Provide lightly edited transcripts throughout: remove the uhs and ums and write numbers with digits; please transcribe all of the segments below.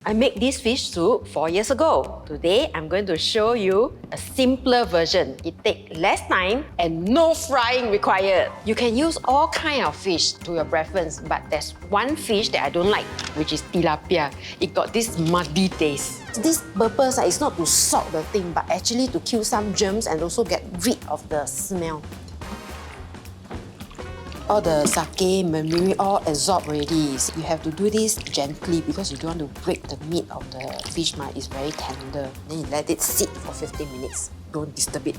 I made this fish soup 4 years ago. Today, I'm going to show you a simpler version. It takes less time and no frying required. You can use all kinds of fish to your preference, but there's one fish that I don't like, which is tilapia. It got this muddy taste. This purpose is not to salt the thing, but actually to kill some germs and also get rid of the smell. All the sake, Mirin, all absorbed already. You have to do this gently because you don't want to break the meat of the fish. It's very tender. Then you let it sit for 15 minutes. Don't disturb it.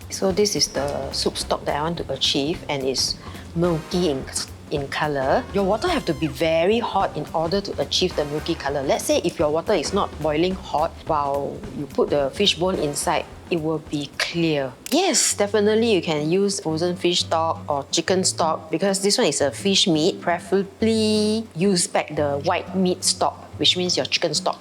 So this is the soup stock that I want to achieve, and it's milky in color. Your water have to be very hot in order to achieve the milky color. Let's say if your water is not boiling hot while you put the fish bone inside, it will be clear. Yes, definitely you can use frozen fish stock or chicken stock because this one is a fish meat. Preferably use back the white meat stock, which means your chicken stock.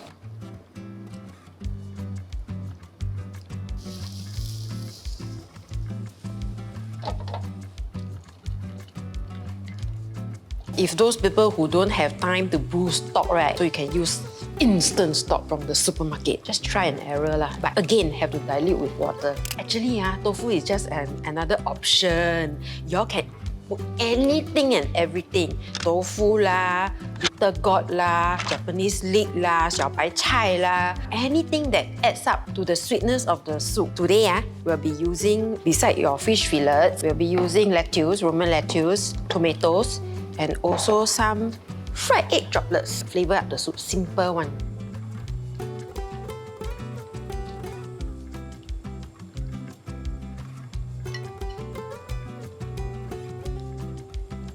If those people who don't have time to brew stock, right, so you can use instant stock from the supermarket. Just try and error lah. But again, have to dilute with water. Actually, tofu is just another option. Y'all can put anything and everything. Tofu lah, bitter gourd lah, Japanese leek lah, 小白菜 lah. Anything that adds up to the sweetness of the soup. Today, we'll be using, beside your fish fillets, we'll be using lettuce, Roman lettuce, tomatoes, and also some fried egg droplets. Flavor up the soup, simple one.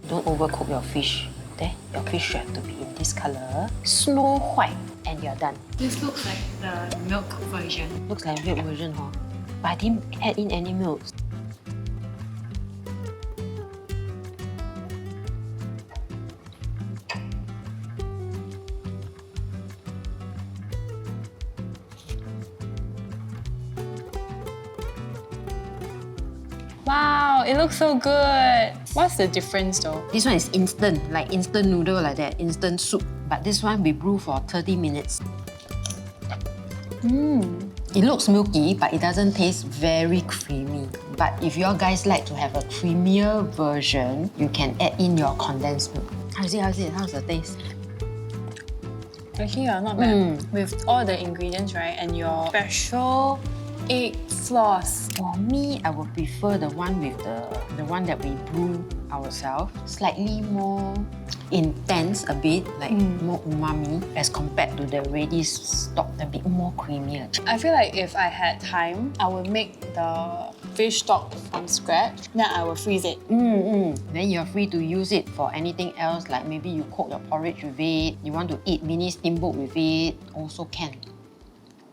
Don't overcook your fish. There, your fish should have to be in this color. Snow white, and you're done. This looks like the milk version. Looks like milk version, huh? But I didn't add in any milk. Wow, it looks so good. What's the difference though? This one is instant, like instant noodle like that, instant soup. But this one we brew for 30 minutes. It looks milky, but it doesn't taste very creamy. But if you guys like to have a creamier version, you can add in your condensed milk. How's it? How's the taste? Actually, not bad. With all the ingredients, right, and your special egg floss. For me, I would prefer the one with the one that we brew ourselves. Slightly more intense a bit, like more umami as compared to the ready stock, a bit more creamier. I feel like if I had time, I would make the fish stock from scratch, then I will freeze it. Then you're free to use it for anything else, like maybe you cook your porridge with it, you want to eat mini steamboat with it, also can.